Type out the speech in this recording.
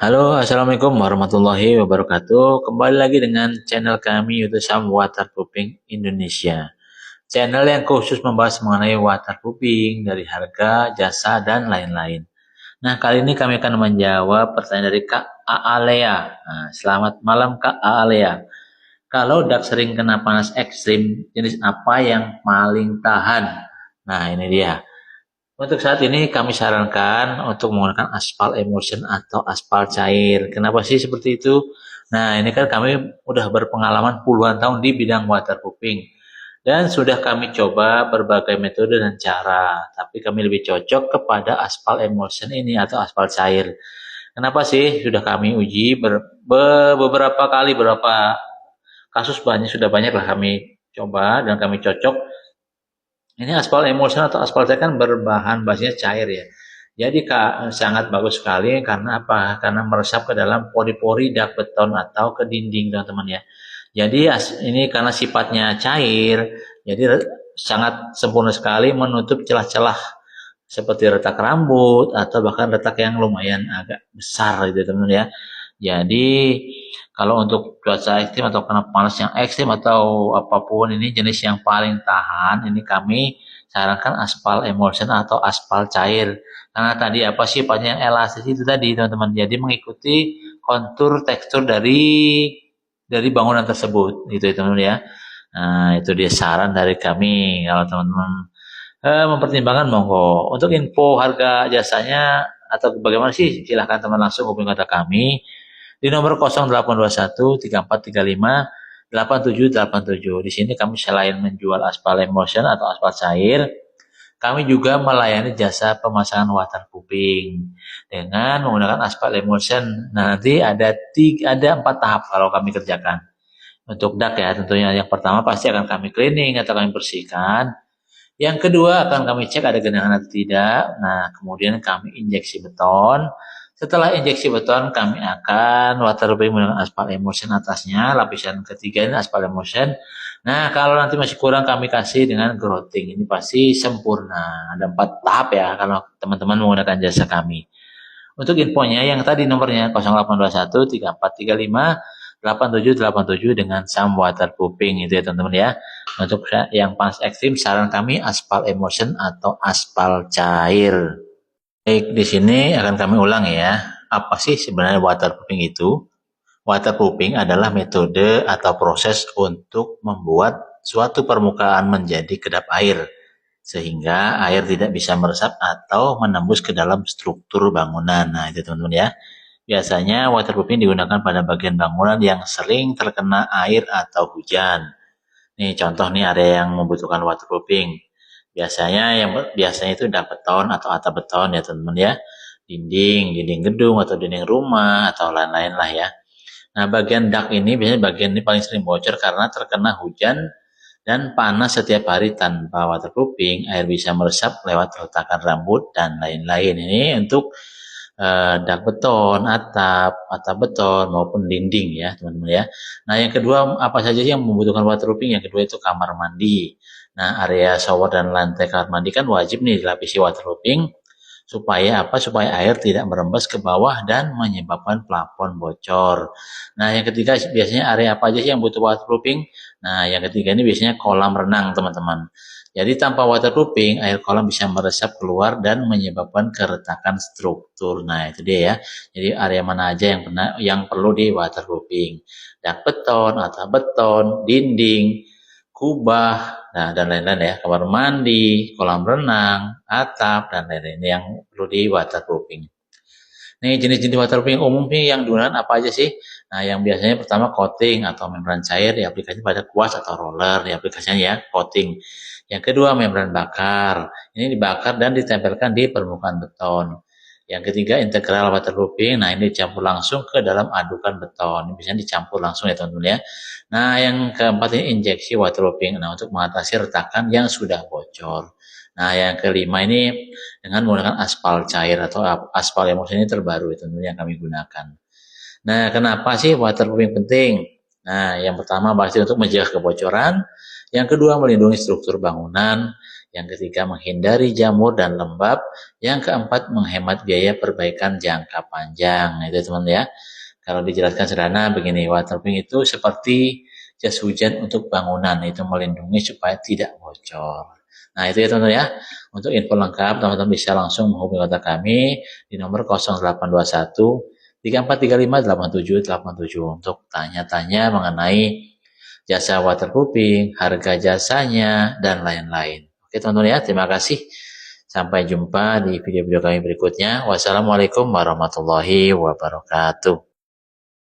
Halo, Assalamualaikum warahmatullahi wabarakatuh. Kembali lagi dengan channel kami yaitu Sam Waterproofing Indonesia. Channel yang khusus membahas mengenai waterproofing dari harga, jasa, dan lain-lain. Nah, kali ini kami akan menjawab pertanyaan dari Kak Aalea. Nah, selamat malam Kak Aalea. Kalau dak sering kena panas ekstrim, jenis apa yang paling tahan? Nah, ini dia. Untuk saat ini kami sarankan untuk menggunakan aspal emulsion atau aspal cair. Kenapa sih seperti itu? Nah, ini kan kami udah berpengalaman puluhan tahun di bidang waterproofing dan sudah kami coba berbagai metode dan cara, tapi kami lebih cocok kepada aspal emulsion ini atau aspal cair. Kenapa sih? Sudah kami uji beberapa kali, beberapa kasus sudah banyak lah kami coba dan kami cocok. Ini aspal emulsion atau aspal cair kan berbahan basisnya cair ya. Jadi sangat bagus sekali karena apa? Karena meresap ke dalam pori-pori dak beton atau ke dinding teman-teman ya. Jadi ini karena sifatnya cair, jadi sangat sempurna sekali menutup celah-celah seperti retak rambut atau bahkan retak yang lumayan agak besar gitu teman-teman ya. Jadi kalau untuk cuaca ekstrim atau kena panas yang ekstrim atau apapun ini jenis yang paling tahan ini kami sarankan aspal emulsion atau aspal cair. Karena tadi apa sifatnya yang elastis itu tadi teman-teman. Jadi mengikuti kontur tekstur dari bangunan tersebut gitu ya teman-teman ya. Nah, itu dia saran dari kami kalau teman-teman mempertimbangkan monggo. Untuk info harga jasanya atau bagaimana sih silahkan teman langsung hubungi kontak kami di nomor 0821 3435 8787. Di sini kami selain menjual aspal emulsion atau aspal cair, kami juga melayani jasa pemasangan waterproofing dengan menggunakan aspal emulsion. Nah, nanti ada 4 tahap kalau kami kerjakan. Untuk dak ya tentunya yang pertama pasti akan kami cleaning atau kami bersihkan. Yang kedua akan kami cek ada genangan atau tidak. Nah, kemudian kami injeksi beton. Setelah injeksi beton, kami akan waterproofing menggunakan aspal emulsion atasnya. Lapisan ketiga ini aspal emulsion. Nah, kalau nanti masih kurang kami kasih dengan grouting. Ini pasti sempurna. Ada 4 tahap ya kalau teman-teman menggunakan jasa kami. Untuk infonya yang tadi nomornya 0821 3435 8787 dengan Sam Waterproofing itu ya teman-teman ya. Untuk yang panas ekstrim saran kami aspal emulsion atau aspal cair. Baik, di sini akan kami ulang ya. Apa sih sebenarnya waterproofing itu? Waterproofing adalah metode atau proses untuk membuat suatu permukaan menjadi kedap air sehingga air tidak bisa meresap atau menembus ke dalam struktur bangunan. Nah, itu teman-teman ya. Biasanya waterproofing digunakan pada bagian bangunan yang sering terkena air atau hujan. Nih contoh nih area yang membutuhkan waterproofing. Biasanya itu udah beton atau atap beton ya teman-teman ya. Dinding gedung atau dinding rumah atau lain-lain lah ya. Nah, bagian dak ini biasanya bagian ini paling sering bocor karena terkena hujan dan panas setiap hari tanpa waterproofing, air bisa meresap lewat retakan rambut dan lain-lain. Ini untuk dak beton, atap beton maupun dinding ya teman-teman ya. Nah yang kedua apa saja sih yang membutuhkan waterproofing? Yang kedua itu kamar mandi. Nah area shower dan lantai kamar mandi kan wajib nih dilapisi waterproofing supaya apa? Supaya air tidak merembes ke bawah dan menyebabkan plafon bocor. Nah yang ketiga biasanya area apa aja sih yang butuh waterproofing? Nah yang ketiga ini biasanya kolam renang teman-teman. Jadi tanpa waterproofing, air kolam bisa meresap keluar dan menyebabkan keretakan struktur. Nah, itu dia ya. Jadi area mana aja yang perlu di waterproofing. Dak beton, atap beton, dinding, kubah, nah dan lain-lain ya. Kamar mandi, kolam renang, atap dan lain-lain yang perlu di waterproofing. Nih jenis-jenis waterproofing umum nih yang digunakan apa aja sih? Nah, yang biasanya pertama coating atau membran cair diaplikasikan pada kuas atau roller diaplikasikan ya coating. Yang kedua membran bakar. Ini dibakar dan ditempelkan di permukaan beton. Yang ketiga integral waterproofing. Nah, ini dicampur langsung ke dalam adukan beton. Ini biasanya dicampur langsung ya teman-teman ya. Nah, yang keempat ini injeksi waterproofing. Nah, untuk mengatasi retakan yang sudah bocor. Nah, yang kelima ini dengan menggunakan aspal cair atau aspal emulsion ini terbaru itu yang kami gunakan. Nah, kenapa sih waterproofing penting? Nah, yang pertama pasti untuk mencegah kebocoran, yang kedua melindungi struktur bangunan, Yang ketiga, menghindari jamur dan lembab. Yang keempat, menghemat biaya perbaikan jangka panjang. Itu teman ya. Kalau dijelaskan sederhana begini, waterproofing itu seperti jas hujan untuk bangunan, itu melindungi supaya tidak bocor. Nah itu ya teman-teman ya. Untuk info lengkap teman-teman bisa langsung menghubungi kontak kami di nomor 0821 3435 8787 untuk tanya-tanya mengenai jasa waterproofing, harga jasanya, dan lain-lain. Oke teman-teman ya, terima kasih. Sampai jumpa di video-video kami berikutnya. Wassalamualaikum warahmatullahi wabarakatuh.